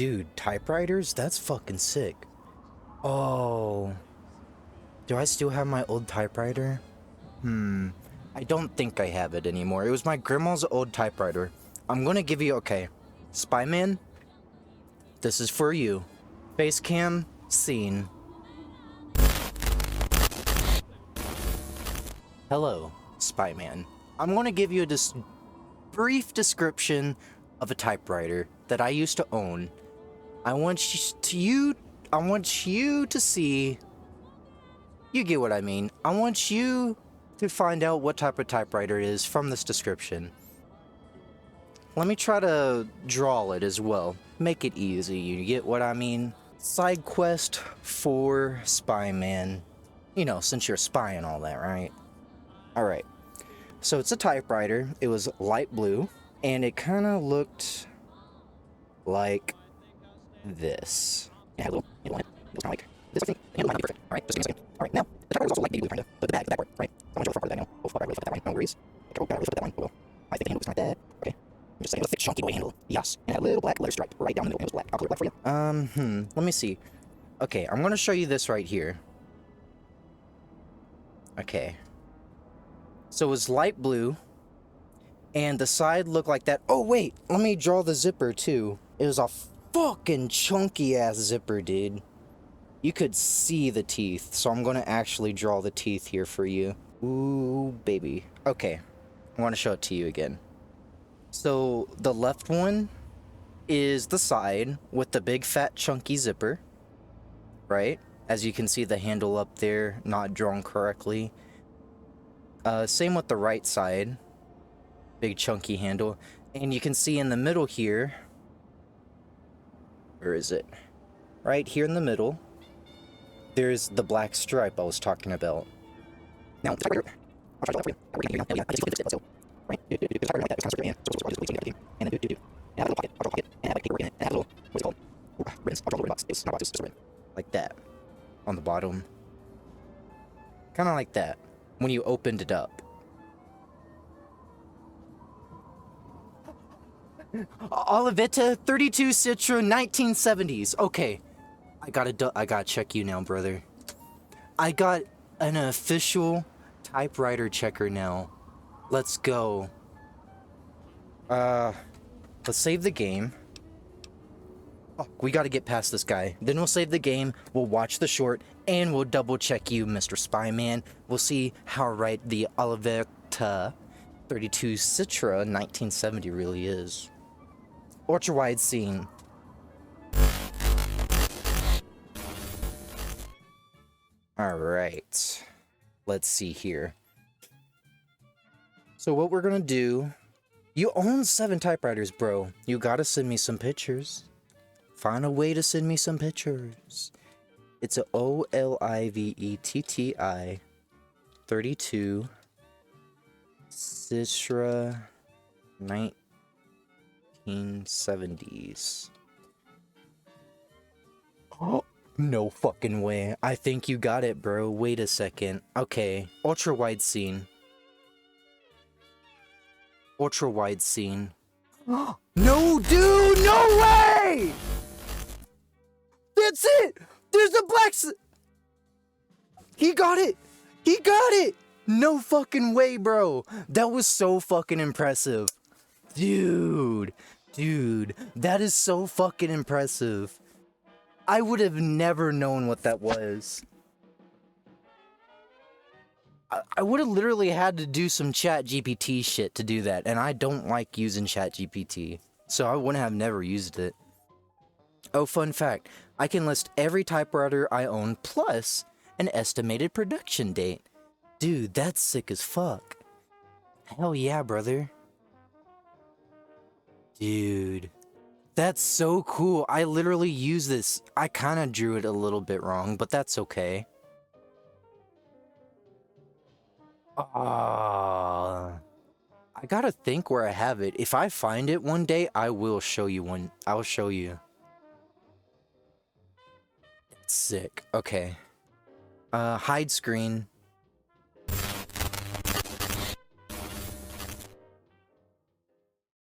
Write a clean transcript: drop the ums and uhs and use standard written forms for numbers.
Dude, typewriters? That's fucking sick. Oh. Do I still have my old typewriter? I don't think I have it anymore. It was my grandma's old typewriter. I'm gonna give you, okay. Spyman, this is for you. Face cam, scene. Hello, Spyman. I'm gonna give you a brief description of a typewriter that I used to own. I want you to see. You get what I mean. I want you to find out what type of typewriter it is from this description. Let me try to draw it as well. Make it easy, you get what I mean? Side quest for Spyman. You know, since you're a spy and all that, right? Alright. So it's a typewriter. It was light blue. And it kind of looked like this. Yeah, a little handle on it. It was kind of like this, I think. The handle might not be perfect. Alright, just give me a second. Alright, now, the typewriter was also light baby blue, kind of. But the back part, right? I'm not sure the front part of that now. Oh, fuck, I really fucked that one. No worries. Okay, gotta really flip that one. Oh, well. I think the handle was not that. Okay. I'm just saying, a thick, chunky way handle. Yes. And a little black letter stripe right down the middle. It was black. I'll color black for you. Let me see. Okay, I'm gonna show you this right here. Okay. So it was light blue. And the side looked like that. Oh, wait. Let me draw the zipper, too. It was a fucking chunky-ass zipper, dude. You could see the teeth. So I'm going to actually draw the teeth here for you. Ooh, baby. Okay. I want to show it to you again. So the left one is the side with the big, fat, chunky zipper. Right? As you can see, the handle up there, not drawn correctly. Same with the right side. Big chunky handle. And you can see in the middle here, where is it? Right here in the middle, there's the black stripe I was talking about. Now, the typewriter, I'll try to do that for you. I just flipped it, let's go. Right? The typewriter like that, it's kind of circular, so I'll just leave it, and then and have a little pocket, I'll draw a pocket, and have like paperwork in it, and have a little, what's it called? Ribbons. I'll draw a little box. It's not a box, it's just a ribbon. Like that. On the bottom. Kind of like that. When you opened it up. Olivetta 32 Citra 1970s. Okay. I gotta check you now, brother. I got an official typewriter checker now. Let's go. Let's save the game. Oh, we gotta get past this guy. Then we'll save the game, we'll watch the short, and we'll double check you, Mr. Spyman. We'll see how right the Olivetta 32 Citra 1970 really is. Ultra wide scene. Alright. Let's see here. So what we're gonna do... You own 7 typewriters, bro. You gotta send me some pictures. Find a way to send me some pictures. It's a Olivetti 32 Citra 1970s. Oh, no fucking way. I think you got it, bro. Wait a second. Okay, ultra wide scene. Ultra wide scene. No, dude, no way! That's it! There's a black... He got it! He got it! No fucking way, bro. That was so fucking impressive. Dude, that is so fucking impressive. I would have never known what that was. I would have literally had to do some chat GPT shit to do that, and I don't like using chat GPT, so I wouldn't have never used it. Oh, fun fact, I can list every typewriter I own plus an estimated production date. Dude, that's sick as fuck. Hell yeah, brother. Dude, that's so cool. I literally use this. I kind of drew it a little bit wrong, but that's okay. I gotta think where I have it. If I find it one day, I will show you one. I'll show you. It's sick. Okay. Hide screen.